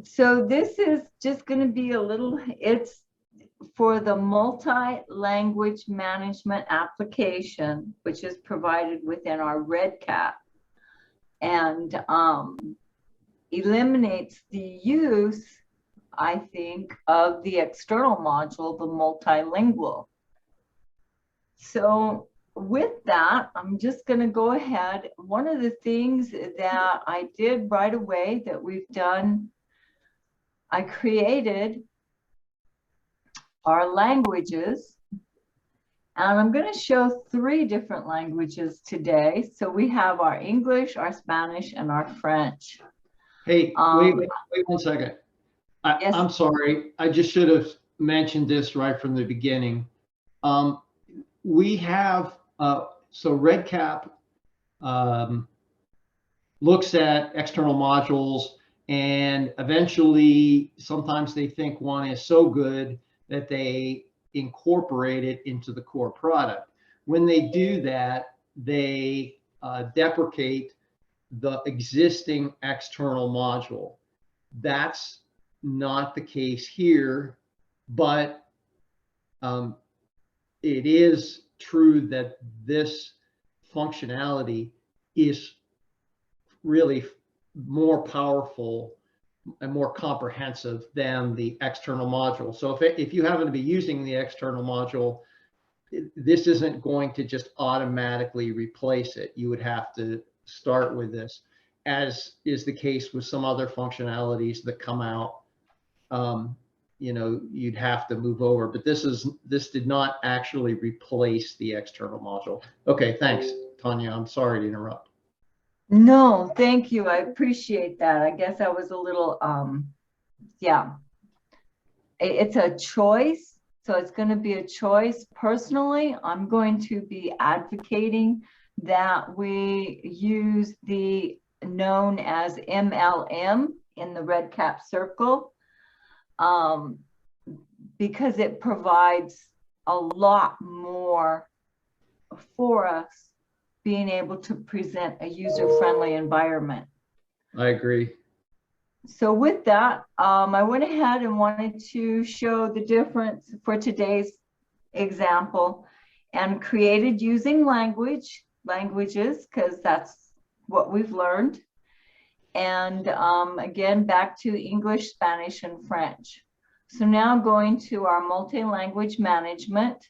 So this is just going to be a little, it's for the multi-language management application, which is provided within our REDCap, and eliminates the use, I think, of the external module, the multilingual. So with that, I'm just going to go ahead. One of the things that I did right away that we've done, I created our languages, and I'm going to show 3 different languages today. So we have our English, our Spanish, and our French. Hey, wait 1 second. Yes. I'm sorry. I just should have mentioned this right from the beginning. We have, so REDCap looks at external modules, and eventually sometimes they think one is so good that they incorporate it into the core product. When they do that, they deprecate the existing external module. That's not the case here, but it is true that this functionality is really more powerful and more comprehensive than the external module. So if you happen to be using the external module, this isn't going to just automatically replace it. You would have to start with this, as is the case with some other functionalities that come out. You know, you'd have to move over, but this did not actually replace the external module. Okay, thanks, Tanya. I'm sorry to interrupt. No, thank you. I appreciate that. I guess I was a little, yeah. It's a choice. So it's going to be a choice. Personally, I'm going to be advocating that we use the known as MLM in the REDCap circle, because it provides a lot more for us being able to present a user-friendly environment. I agree. So with that, I went ahead and wanted to show the difference for today's example, and created using languages, because that's what we've learned. And again, back to English, Spanish, and French. So now going to our multi-language management.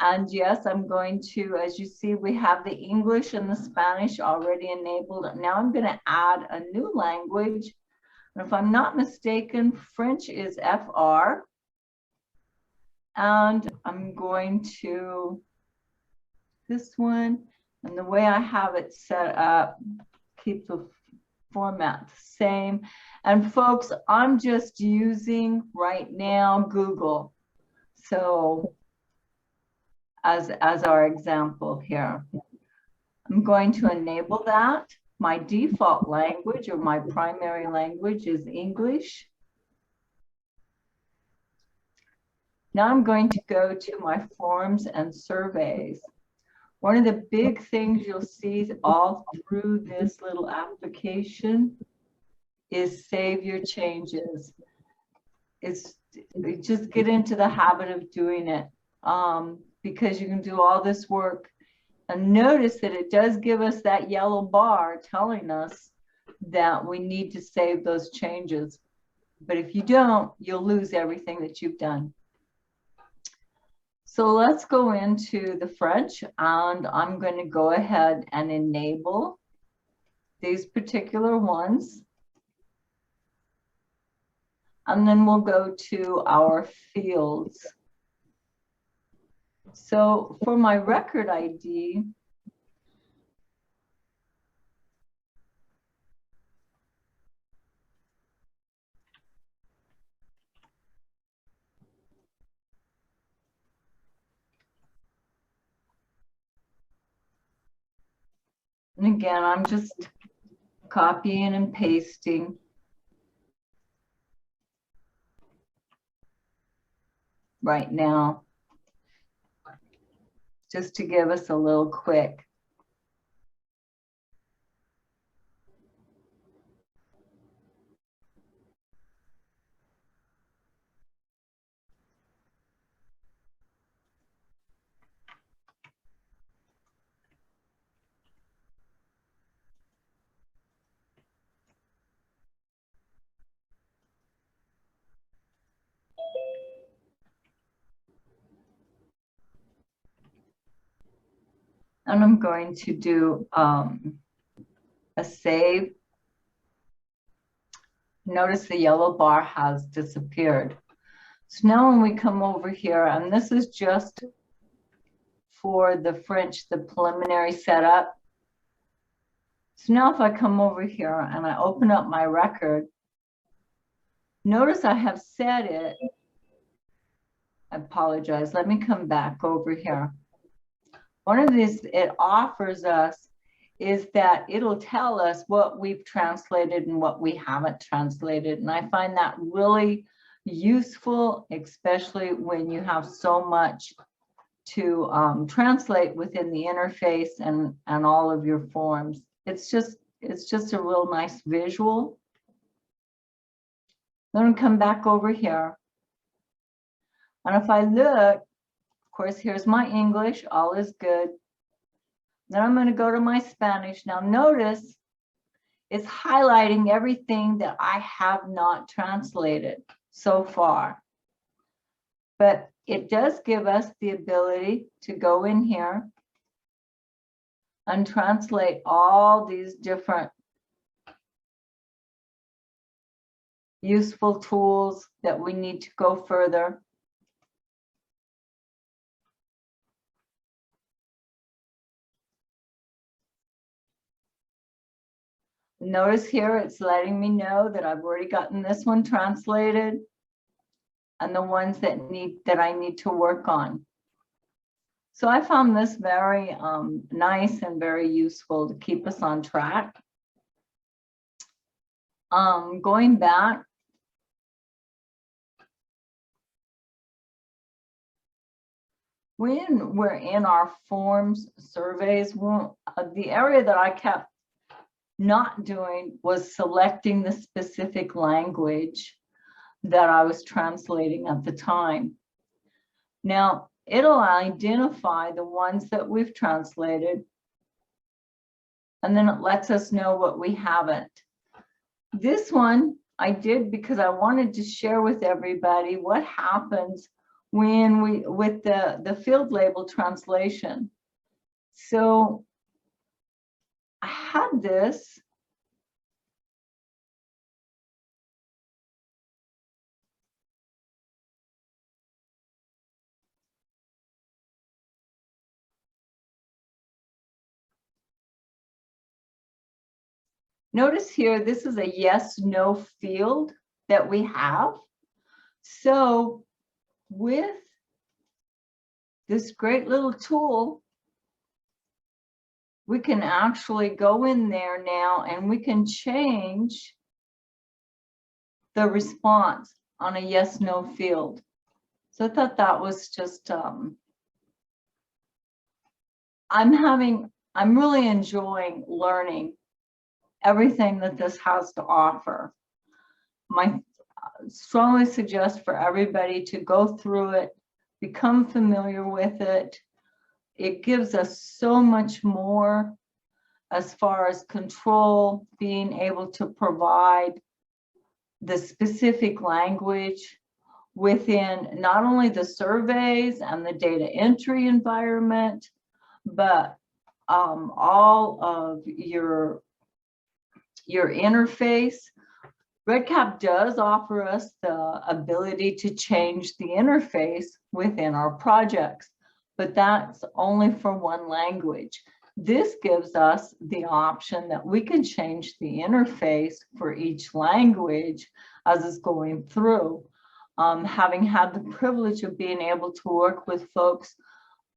And yes, I'm going to, as you see, we have the English and the Spanish already enabled. Now I'm going to add a new language. And if I'm not mistaken, French is FR. And I'm going to this one. And the way I have it set up, keep the format the same. And folks, I'm just using right now Google. So as our example here, I'm going to enable that. My default language, or my primary language, is English. Now I'm going to go to my forms and surveys. One of the big things you'll see all through this little application is save your changes. Just get into the habit of doing it, because you can do all this work. And notice that it does give us that yellow bar telling us that we need to save those changes. But if you don't, you'll lose everything that you've done. So let's go into the French, and I'm going to go ahead and enable these particular ones. And then we'll go to our fields. So for my record ID, and again, I'm just copying and pasting. Right now, just to give us a little quick. And I'm going to do a save. Notice the yellow bar has disappeared. So now when we come over here, and this is just for the French, the preliminary setup. So now if I come over here and I open up my record, notice I have set it. I apologize. Let me come back over here. One of these it offers us is that it'll tell us what we've translated and what we haven't translated. And I find that really useful, especially when you have so much to translate within the interface and all of your forms. It's just a real nice visual. Then I'll come back over here. And if I look, of course, here's my English, all is good. Then I'm going to go to my Spanish. Now notice it's highlighting everything that I have not translated so far. But it does give us the ability to go in here and translate all these different useful tools that we need to go further. Notice here it's letting me know that I've already gotten this one translated and the ones that I need to work on. So I found this very nice and very useful to keep us on track. Going back, when we're in our forms surveys, the area that I kept not doing was selecting the specific language that I was translating at the time. Now, it'll identify the ones that we've translated, and then it lets us know what we haven't. This one I did because I wanted to share with everybody what happens when with the field label translation. So I had this. Notice here, this is a yes, no field that we have. So with this great little tool, we can actually go in there now and we can change the response on a yes, no field. So I thought that was just, I'm really enjoying learning everything that this has to offer. I strongly suggest for everybody to go through it, become familiar with it. It gives us so much more as far as control, being able to provide the specific language within not only the surveys and the data entry environment, but all of your interface. REDCap does offer us the ability to change the interface within our projects, but that's only for one language. This gives us the option that we can change the interface for each language as it's going through. Having had the privilege of being able to work with folks,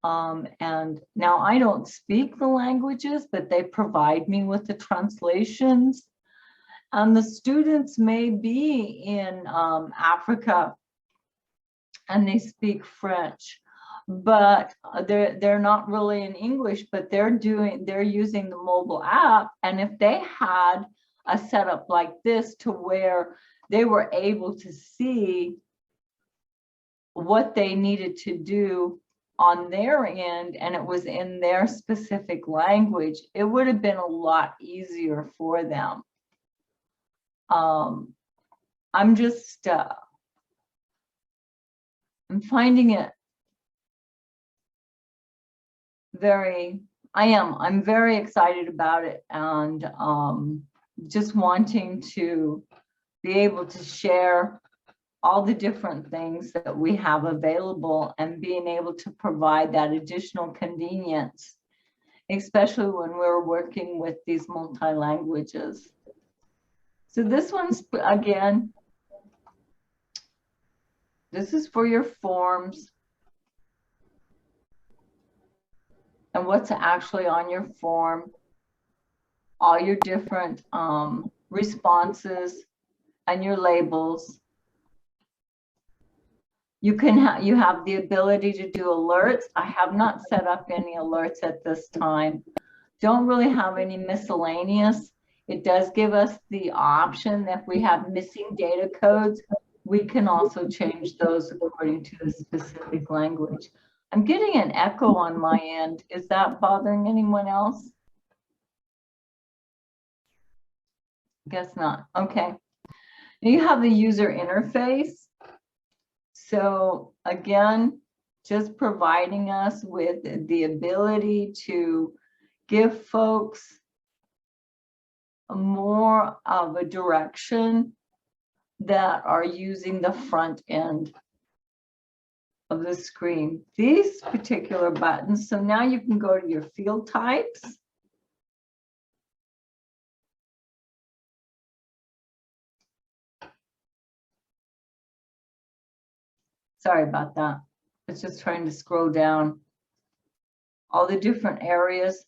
and now I don't speak the languages, but they provide me with the translations. And the students may be in Africa and they speak French, but they're not really in English, but they're using the mobile app. And if they had a setup like this to where they were able to see what they needed to do on their end, and it was in their specific language, it would have been a lot easier for them. I'm just, I'm finding it very I'm very excited about it, and just wanting to be able to share all the different things that we have available and being able to provide that additional convenience, especially when we're working with these multi-languages. So this one's, again, this is for your forms and what's actually on your form, all your different responses and your labels. You have the ability to do alerts. I have not set up any alerts at this time. Don't really have any miscellaneous. It does give us the option that if we have missing data codes, we can also change those according to the specific language. I'm getting an echo on my end. Is that bothering anyone else? Guess not. Okay. You have the user interface. So again, just providing us with the ability to give folks more of a direction that are using the front end of the screen. These particular buttons, so now you can go to your field types. Sorry about that. It's just trying to scroll down all the different areas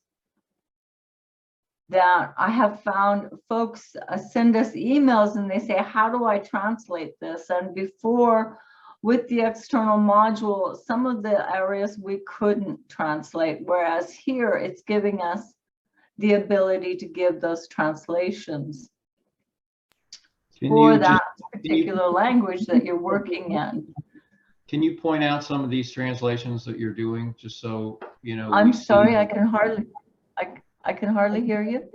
that I have found folks send us emails and they say, how do I translate this? And before, with the external module, some of the areas we couldn't translate, whereas here it's giving us the ability to give those translations for that particular language that you're working in. Can you point out some of these translations that you're doing, just so you know? I'm sorry, I can hardly hear you.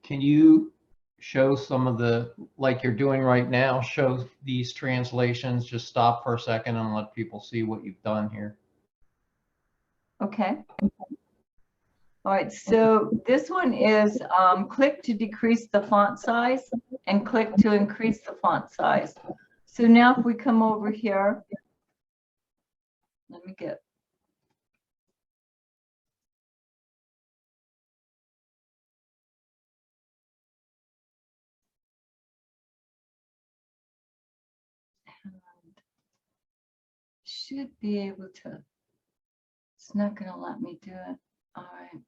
Can you show some of the, like you're doing right now, show these translations? Just stop for a second and let people see what you've done here. Okay. All right, so this one is click to decrease the font size and click to increase the font size. So now if we come over here, let me get. Should be able to, it's not going to let me do it. All right.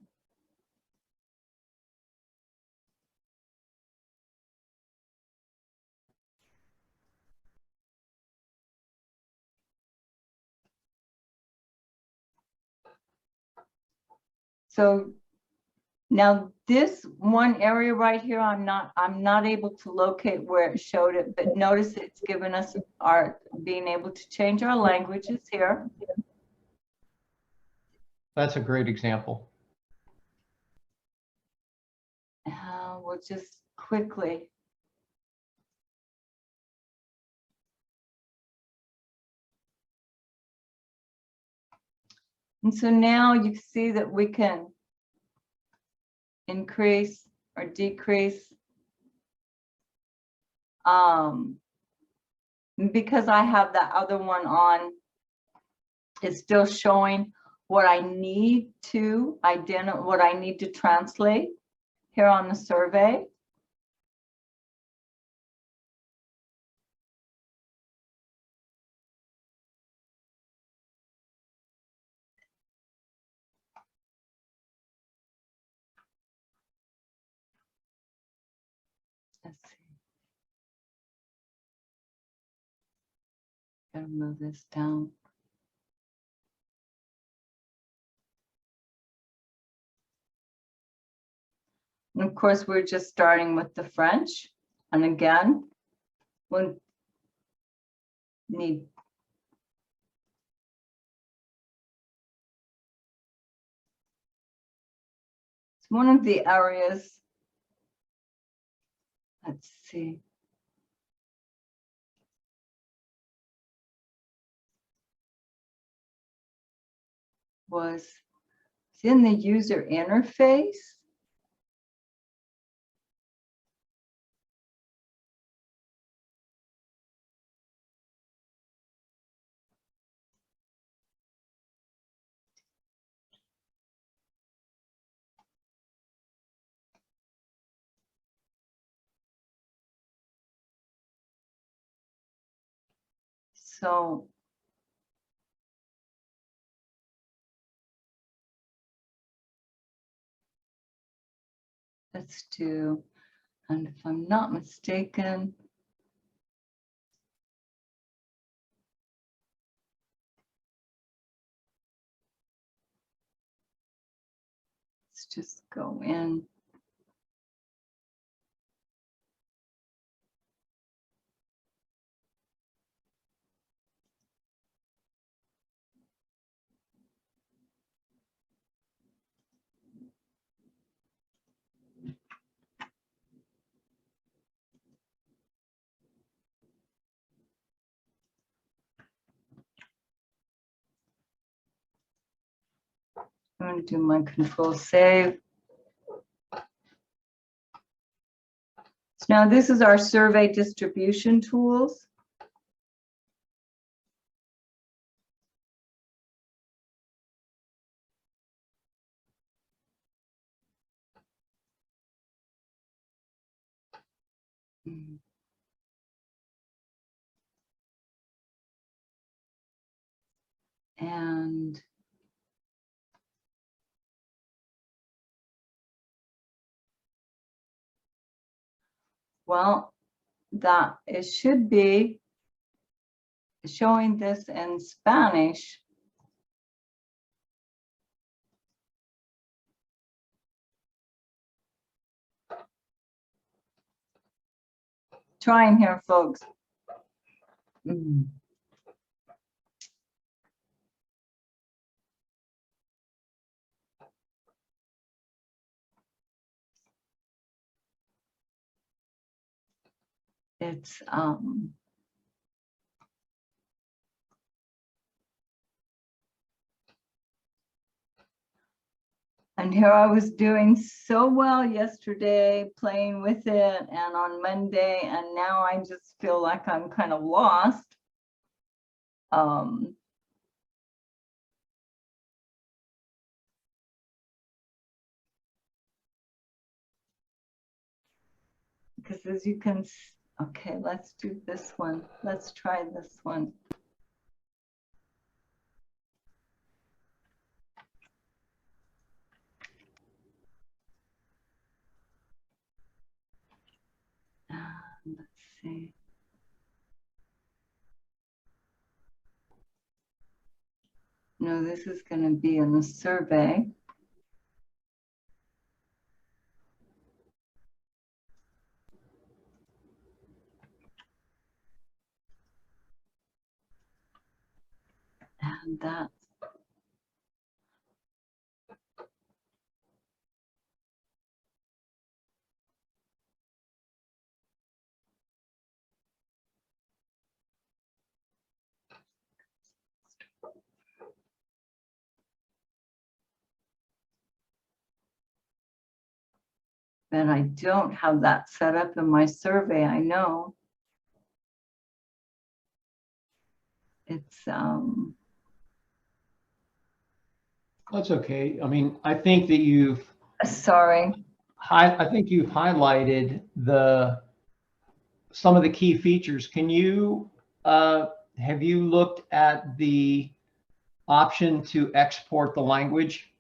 So now this one area right here, I'm not able to locate where it showed it, but notice it's given us our being able to change our languages here. That's a great example. We'll just quickly. And so now you see that we can increase or decrease. Because I have that other one on, it's still showing what I need to identify, what I need to translate here on the survey. Let's see. Gotta move this down. And of course, we're just starting with the French. And again, we'll need it's one of the areas. Let's see. Was It's in the user interface. So let's do, and if I'm not mistaken, let's just go in. I'm going to do my control save. So now this is our survey distribution tools. And well, that it should be showing this in Spanish. Trying here, folks. It's and here I was doing so well yesterday, playing with it, and on Monday, and now I just feel like I'm kind of lost. Because as you can, okay, let's do this one. Let's try this one. Let's see. No, this is going to be in the survey. And that. And I don't have that set up in my survey, I know. It's That's okay. I mean, I think that you've sorry. I think you've highlighted some of the key features. Can you have you looked at the option to export the language?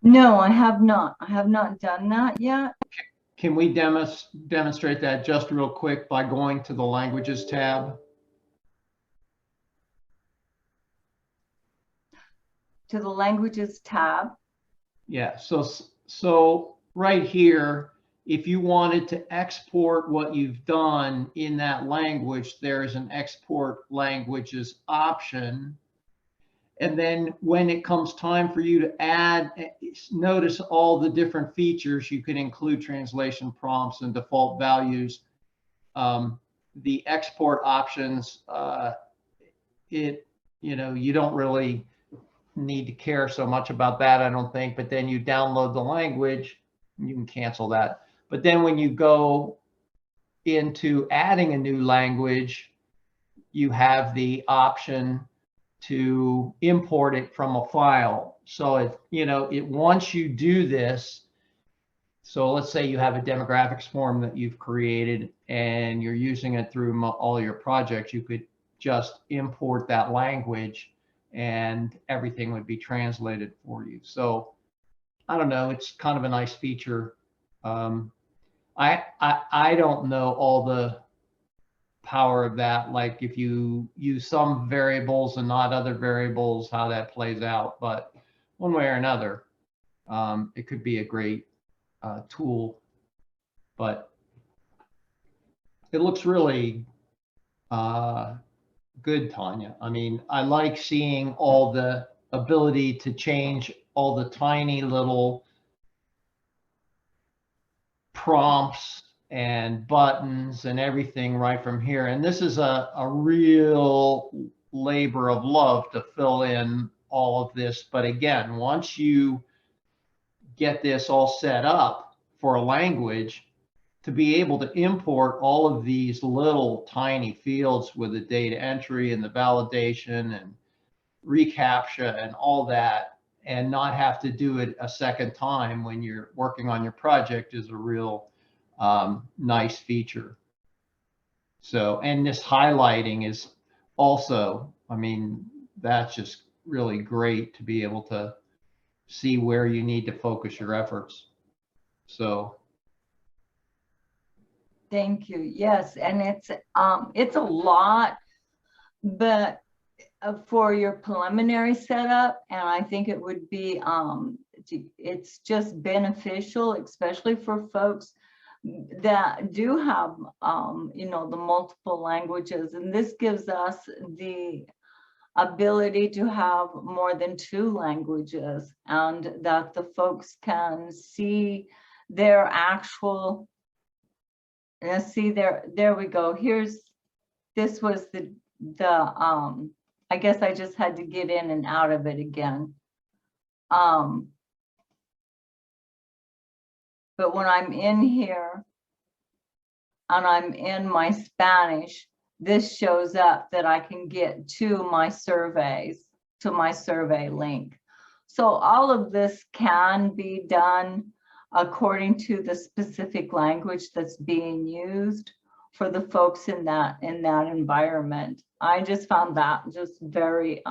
No, I have not. I have not done that yet. Can we demonstrate that just real quick by going to the Languages tab? To the Languages tab. Yeah, so right here, if you wanted to export what you've done in that language, there's an export languages option. And then when it comes time for you to add, notice all the different features. You can include translation prompts and default values. The export options, you don't really need to care so much about that, I don't think. But then you download the language, you can cancel that. But then when you go into adding a new language, you have the option to import it from a file. So once you do this, so let's say you have a demographics form that you've created and you're using it through all your projects, you could just import that language and everything would be translated for you. So I don't know, it's kind of a nice feature. I don't know all the power of that, like if you use some variables and not other variables, how that plays out, but one way or another, it could be a great tool. But it looks really good, Tanya. I mean, I like seeing all the ability to change all the tiny little prompts and buttons and everything right from here. And this is a real labor of love to fill in all of this. But again, once you get this all set up for a language, to be able to import all of these little tiny fields with the data entry and the validation and reCAPTCHA and all that, and not have to do it a second time when you're working on your project is a real nice feature. So, and this highlighting is also, I mean, that's just really great to be able to see where you need to focus your efforts. So. Thank you. Yes, and it's a lot, but for your preliminary setup, and I think it would be it's just beneficial, especially for folks that do have the multiple languages, and this gives us the ability to have more than 2 languages, and that the folks can see their actual. Let's see, there we go. This was the I guess I just had to get in and out of it again. But when I'm in here and I'm in my Spanish, this shows up that I can get to my surveys, to my survey link. So all of this can be done according to the specific language that's being used for the folks in that environment. I just found that just very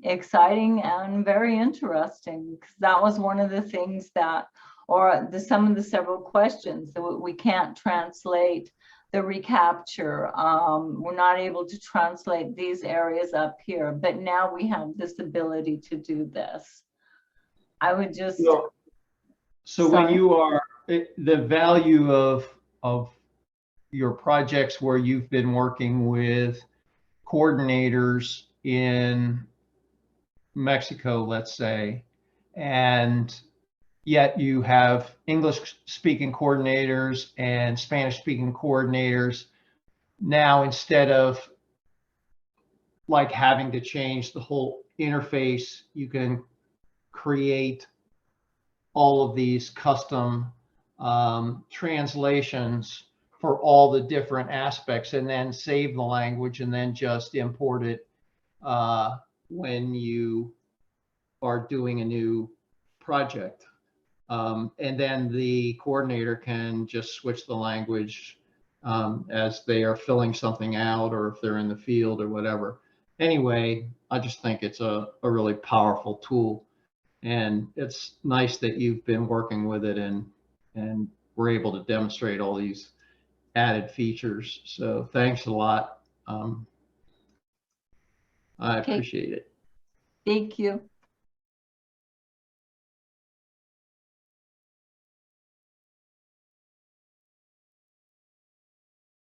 exciting and very interesting, because that was one of the things that, or some of the several questions that we can't translate the reCAPTCHA. We're not able to translate these areas up here, but now we have this ability to do this. I would just. So when you are, the value of your projects where you've been working with coordinators in Mexico, let's say, and yet you have English speaking coordinators and Spanish speaking coordinators. Now, instead of like having to change the whole interface, you can create all of these custom translations for all the different aspects, and then save the language and then just import it when you are doing a new project. And then the coordinator can just switch the language as they are filling something out, or if they're in the field or whatever. Anyway, I just think it's a really powerful tool. And it's nice that you've been working with it and we're able to demonstrate all these added features. So thanks a lot. I appreciate it. Thank you.